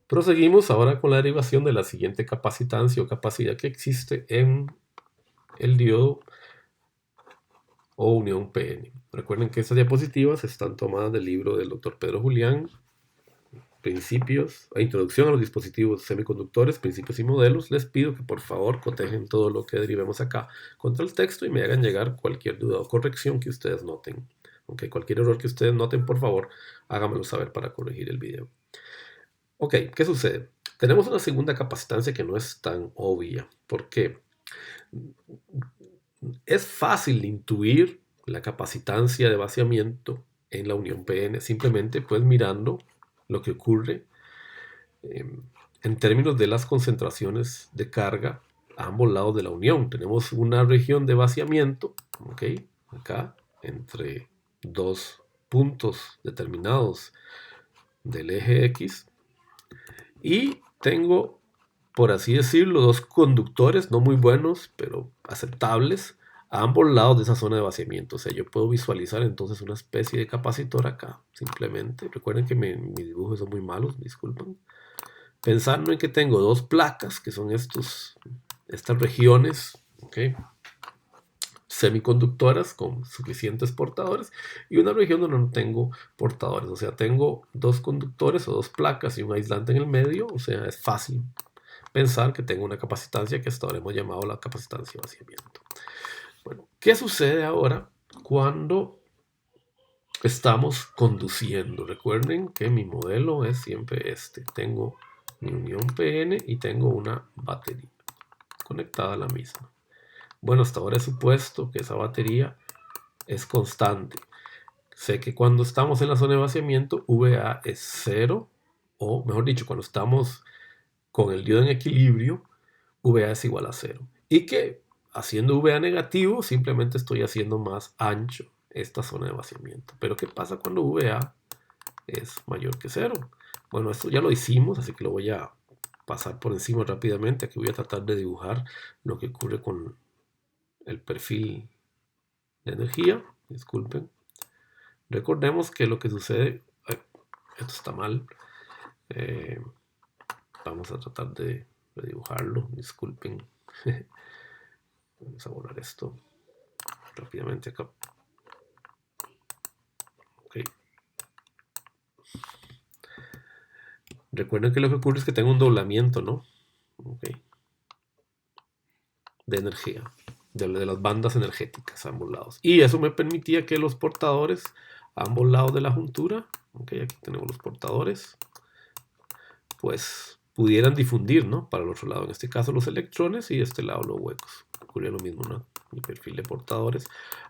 Proseguimos ahora con la derivación de la siguiente capacitancia o capacidad que existe en el diodo o unión PN. Recuerden que estas diapositivas están tomadas del libro del Dr. Pedro Julián, Principios e Introducción a los dispositivos semiconductores, principios y modelos. Les pido que por favor cotejen todo lo que derivemos acá contra el texto y me hagan llegar cualquier duda o corrección que ustedes noten. Ok, cualquier error que ustedes noten, por favor, háganmelo saber para corregir el video. Ok, ¿qué sucede? Tenemos una segunda capacitancia que no es tan obvia. ¿Por qué? Es fácil intuir la capacitancia de vaciamiento en la unión PN simplemente pues mirando lo que ocurre en términos de las concentraciones de carga a ambos lados de la unión. Tenemos una región de vaciamiento, ¿ok? Acá, entre dos puntos determinados del eje X. Y tengo, por así decirlo, dos conductores no muy buenos, pero aceptables, a ambos lados de esa zona de vaciamiento. O sea, yo puedo visualizar entonces una especie de capacitor acá, simplemente. Recuerden que mis dibujos son muy malos, disculpen. Pensando en que tengo dos placas, que son estas regiones, ¿ok? Semiconductoras con suficientes portadores, y una región donde no tengo portadores. O sea, tengo dos conductores o dos placas y un aislante en el medio. O sea, es fácil pensar que tengo una capacitancia que hasta ahora hemos llamado la capacitancia de vaciamiento. Bueno, ¿qué sucede ahora cuando estamos conduciendo? Recuerden que mi modelo es siempre este. Tengo mi unión PN y tengo una batería conectada a la misma. Bueno, hasta ahora he supuesto que esa batería es constante. Sé que cuando estamos en la zona de vaciamiento, VA es 0, o mejor dicho, cuando estamos con el diodo en equilibrio, VA es igual a 0. Y que haciendo VA negativo, simplemente estoy haciendo más ancho esta zona de vaciamiento. Pero ¿qué pasa cuando VA es mayor que 0? Bueno, esto ya lo hicimos, así que lo voy a pasar por encima rápidamente. Aquí voy a tratar de dibujar lo que ocurre con el perfil de energía. Disculpen. Recordemos que lo que sucede... esto está mal. Vamos a tratar de dibujarlo. Disculpen. Vamos a borrar esto rápidamente acá. Ok. Recuerden que lo que ocurre es que tengo un doblamiento, ¿no? Ok. De energía. De las bandas energéticas a ambos lados. Y eso me permitía que los portadores a ambos lados de la juntura, ok, aquí tenemos los portadores, pues pudieran difundir, ¿no? Para el otro lado, en este caso los electrones y de este lado los huecos. Ocurría lo mismo, ¿no? Mi perfil de portadores.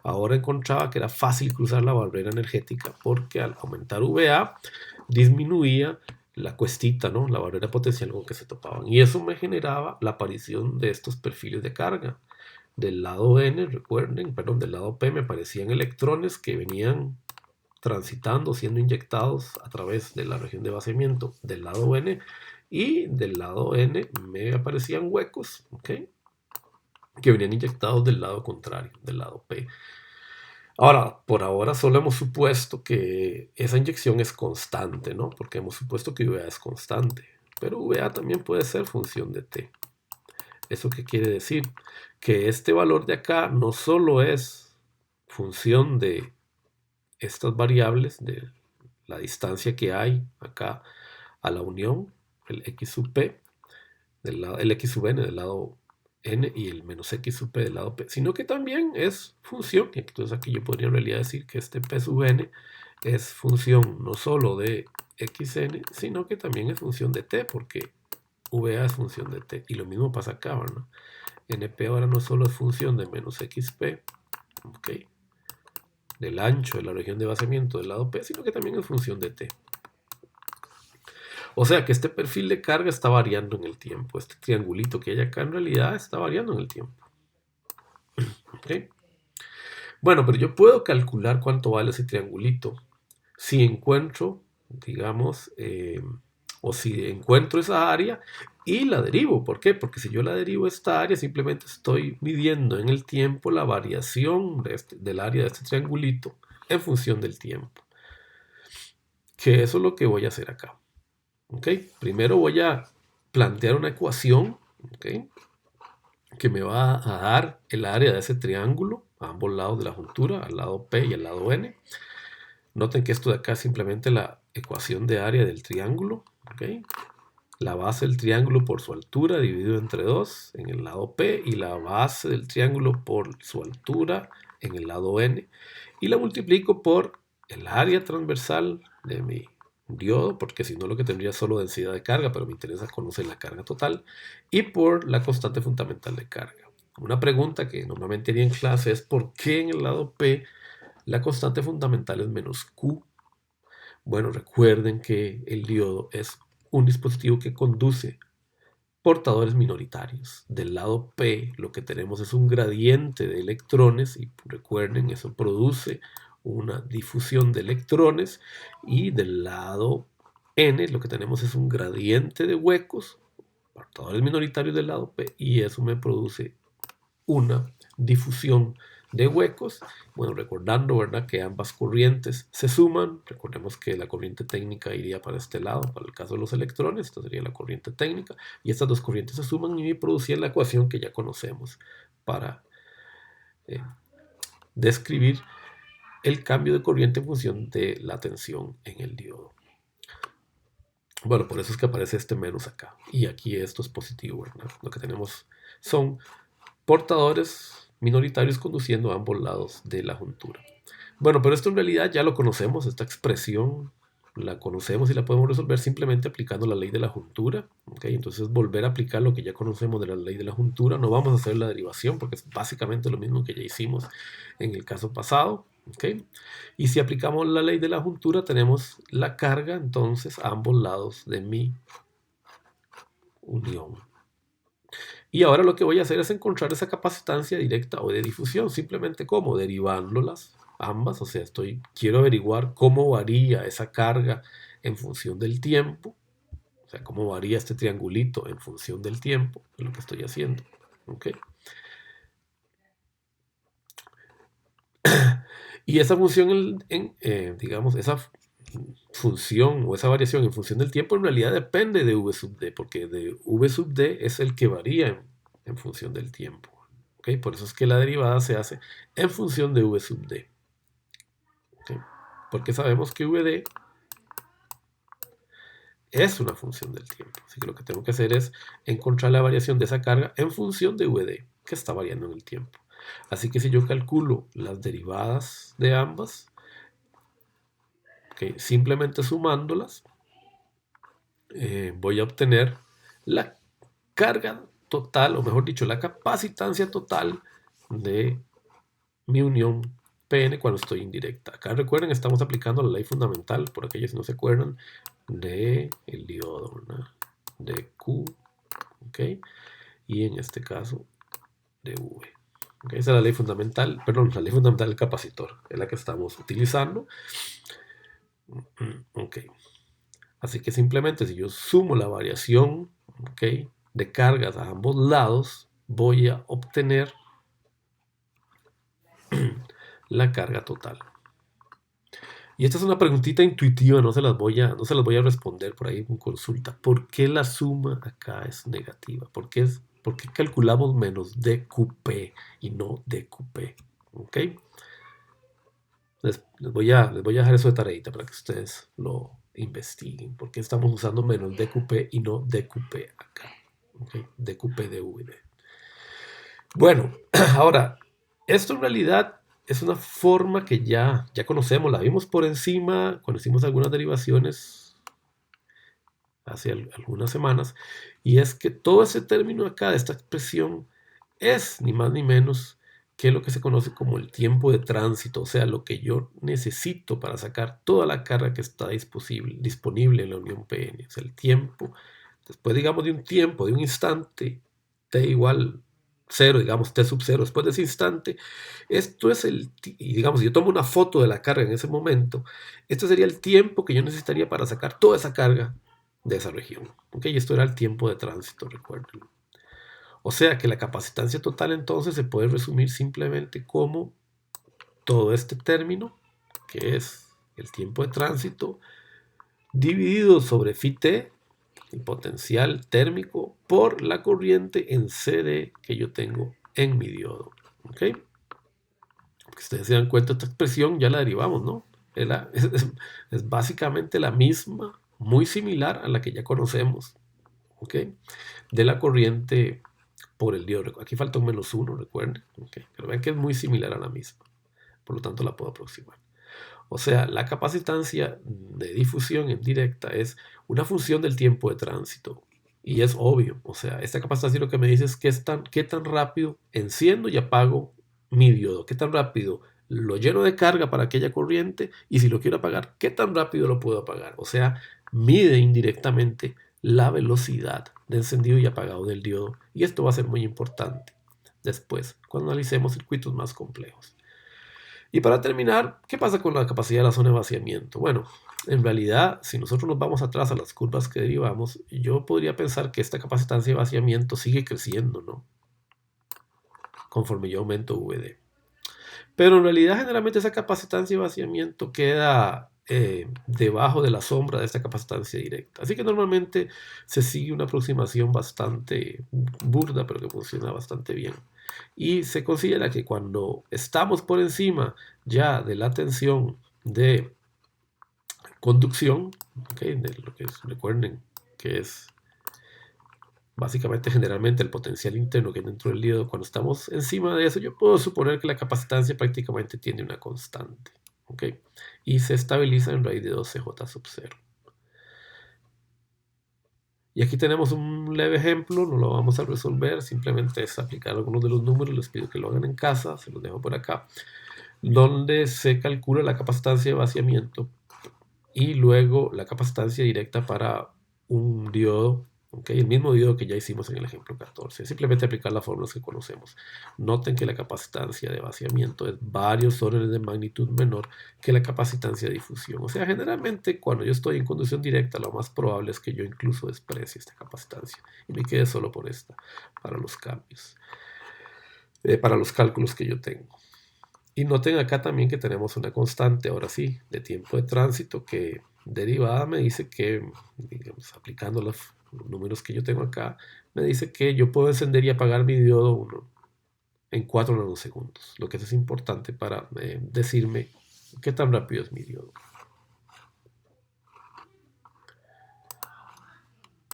Ahora encontraba que era fácil cruzar la barrera energética porque al aumentar VA disminuía la cuestita, ¿no? La barrera potencial con que se topaban. Y eso me generaba la aparición de estos perfiles de carga. Del lado N, recuerden, perdón, del lado P me aparecían electrones que venían transitando, siendo inyectados a través de la región de vaciamiento del lado N, y del lado N me aparecían huecos, ¿ok? Que venían inyectados del lado contrario, del lado P. Ahora, por ahora solo hemos supuesto que esa inyección es constante, ¿no? Porque hemos supuesto que VA es constante, pero VA también puede ser función de T. ¿Eso qué quiere decir? Que este valor de acá no solo es función de estas variables, de la distancia que hay acá a la unión, el x sub p, el x sub n del lado n y el menos x sub p del lado p, sino que también es función. Entonces aquí yo podría en realidad decir que este p sub n es función no solo de xn, sino que también es función de t, porque VA es función de t. Y lo mismo pasa acá, ¿no? NP ahora no solo es función de menos XP, ¿ok? Del ancho de la región de vaciamiento del lado P, sino que también es función de T. O sea que este perfil de carga está variando en el tiempo. Este triangulito que hay acá en realidad está variando en el tiempo. ¿Ok? Bueno, pero yo puedo calcular cuánto vale ese triangulito si encuentro, digamos, o si encuentro esa área y la derivo. ¿Por qué? Porque si yo la derivo esta área, simplemente estoy midiendo en el tiempo la variación del área de este triangulito en función del tiempo. Que eso es lo que voy a hacer acá. ¿Ok? Primero voy a plantear una ecuación, ¿ok?, que me va a dar el área de ese triángulo a ambos lados de la juntura, al lado P y al lado N. Noten que esto de acá es simplemente la ecuación de área del triángulo, ¿ok? La base del triángulo por su altura dividido entre 2 en el lado P y la base del triángulo por su altura en el lado N. Y la multiplico por el área transversal de mi diodo, porque si no lo que tendría es solo densidad de carga, pero me interesa conocer la carga total, y por la constante fundamental de carga. Una pregunta que normalmente haría en clase es ¿por qué en el lado P la constante fundamental es menos Q? Bueno, recuerden que el diodo es un dispositivo que conduce portadores minoritarios. Del lado P lo que tenemos es un gradiente de electrones y recuerden, eso produce una difusión de electrones, y del lado N lo que tenemos es un gradiente de huecos, portadores minoritarios del lado P, y eso me produce una difusión de huecos. Bueno, recordando, ¿verdad?, que ambas corrientes se suman. Recordemos que la corriente técnica iría para este lado, para el caso de los electrones, esta sería la corriente técnica, y estas dos corrientes se suman y producían la ecuación que ya conocemos para describir el cambio de corriente en función de la tensión en el diodo. Bueno, por eso es que aparece este menos acá, y aquí esto es positivo, ¿verdad? Lo que tenemos son portadores minoritarios conduciendo a ambos lados de la juntura. Bueno, pero esto en realidad ya lo conocemos, esta expresión la conocemos y la podemos resolver simplemente aplicando la ley de la juntura. ¿Okay? Entonces volver a aplicar lo que ya conocemos de la ley de la juntura. No vamos a hacer la derivación porque es básicamente lo mismo que ya hicimos en el caso pasado. ¿Okay? Y si aplicamos la ley de la juntura tenemos la carga entonces a ambos lados de mi unión. Y ahora lo que voy a hacer es encontrar esa capacitancia directa o de difusión, simplemente como derivándolas ambas, o sea, quiero averiguar cómo varía esa carga en función del tiempo, o sea, cómo varía este triangulito en función del tiempo, es lo que estoy haciendo, ¿ok? Y esa función, digamos, esa función o esa variación en función del tiempo en realidad depende de V sub d, porque de V sub d es el que varía en función del tiempo. ¿Okay? Por eso es que la derivada se hace en función de V sub d. ¿Okay? Porque sabemos que Vd es una función del tiempo. Así que lo que tengo que hacer es encontrar la variación de esa carga en función de Vd, que está variando en el tiempo. Así que si yo calculo las derivadas de ambas, ¿okay?, simplemente sumándolas, voy a obtener la carga total, o mejor dicho, la capacitancia total de mi unión Pn cuando estoy indirecta. Acá recuerden, estamos aplicando la ley fundamental, por aquellos que no se acuerdan, de el diodo, ¿verdad?, de Q, ¿ok? Y en este caso de V. ¿Okay? Esa es la ley fundamental, perdón, la ley fundamental del capacitor, es la que estamos utilizando. Ok. Así que simplemente si yo sumo la variación, ¿okay?, de cargas a ambos lados, voy a obtener la carga total. Y esta es una preguntita intuitiva, no se las voy a responder por ahí en consulta. ¿Por qué la suma acá es negativa? ¿Por qué calculamos menos dQp y no dQp? ¿Ok? Les voy a dejar eso de tareita para que ustedes lo investiguen. ¿Por qué estamos usando menos dQp y no dQp acá? ¿Okay? dQp dVd. Bueno, ahora, esto en realidad es una forma que ya conocemos, la vimos por encima cuando hicimos algunas derivaciones hace algunas semanas, y es que todo ese término acá de esta expresión es ni más ni menos que lo que se conoce como el tiempo de tránsito, o sea, lo que yo necesito para sacar toda la carga que está disponible en la unión PN, o sea, el tiempo, después digamos de un tiempo, de un instante, t igual 0, digamos t sub 0, después de ese instante, esto es y digamos, si yo tomo una foto de la carga en ese momento, esto sería el tiempo que yo necesitaría para sacar toda esa carga de esa región. ¿Ok? Y esto era el tiempo de tránsito, recuerden. O sea que la capacitancia total entonces se puede resumir simplemente como todo este término, que es el tiempo de tránsito, dividido sobre phi t, el potencial térmico por la corriente en CD que yo tengo en mi diodo. ¿Ok? Porque ustedes se dan cuenta, esta expresión ya la derivamos, ¿no? Es básicamente la misma, muy similar a la que ya conocemos, ¿ok? De la corriente por el diodo. Aquí falta un -1, recuerden. ¿Okay? Pero ven que es muy similar a la misma. Por lo tanto, la puedo aproximar. O sea, la capacitancia de difusión en directa es una función del tiempo de tránsito. Y es obvio. O sea, esta capacitancia lo que me dice es qué tan rápido enciendo y apago mi diodo. Qué tan rápido lo lleno de carga para aquella corriente. Y si lo quiero apagar, qué tan rápido lo puedo apagar. O sea, mide indirectamente la velocidad de encendido y apagado del diodo. Y esto va a ser muy importante después, cuando analicemos circuitos más complejos. Y para terminar, ¿qué pasa con la capacidad de la zona de vaciamiento? Bueno, en realidad, si nosotros nos vamos atrás a las curvas que derivamos, yo podría pensar que esta capacitancia de vaciamiento sigue creciendo, ¿no? Conforme yo aumento VD. Pero en realidad, generalmente esa capacitancia de vaciamiento queda debajo de la sombra de esta capacitancia directa. Así que normalmente se sigue una aproximación bastante burda, pero que funciona bastante bien. Y se considera que cuando estamos por encima ya de la tensión de conducción, ¿okay? De lo que es, recuerden que es básicamente generalmente el potencial interno que hay dentro del diodo, cuando estamos encima de eso, yo puedo suponer que la capacitancia prácticamente tiene una constante, ¿ok? Y se estabiliza en raíz de 2CJ sub 0. Y aquí tenemos un leve ejemplo, no lo vamos a resolver, simplemente es aplicar algunos de los números, les pido que lo hagan en casa, se los dejo por acá, donde se calcula la capacitancia de vaciamiento y luego la capacitancia directa para un diodo, ¿okay? El mismo diodo que ya hicimos en el ejemplo 14. Simplemente aplicar las fórmulas que conocemos. Noten que la capacitancia de vaciamiento es varios órdenes de magnitud menor que la capacitancia de difusión. O sea, generalmente cuando yo estoy en conducción directa, lo más probable es que yo incluso desprecie esta capacitancia y me quede solo por esta para los cambios, para los cálculos que yo tengo. Y noten acá también que tenemos una constante, ahora sí, de tiempo de tránsito que derivada me dice que, digamos, aplicando los números que yo tengo acá, me dice que yo puedo encender y apagar mi diodo en 4 nanosegundos, lo que es importante para decirme qué tan rápido es mi diodo.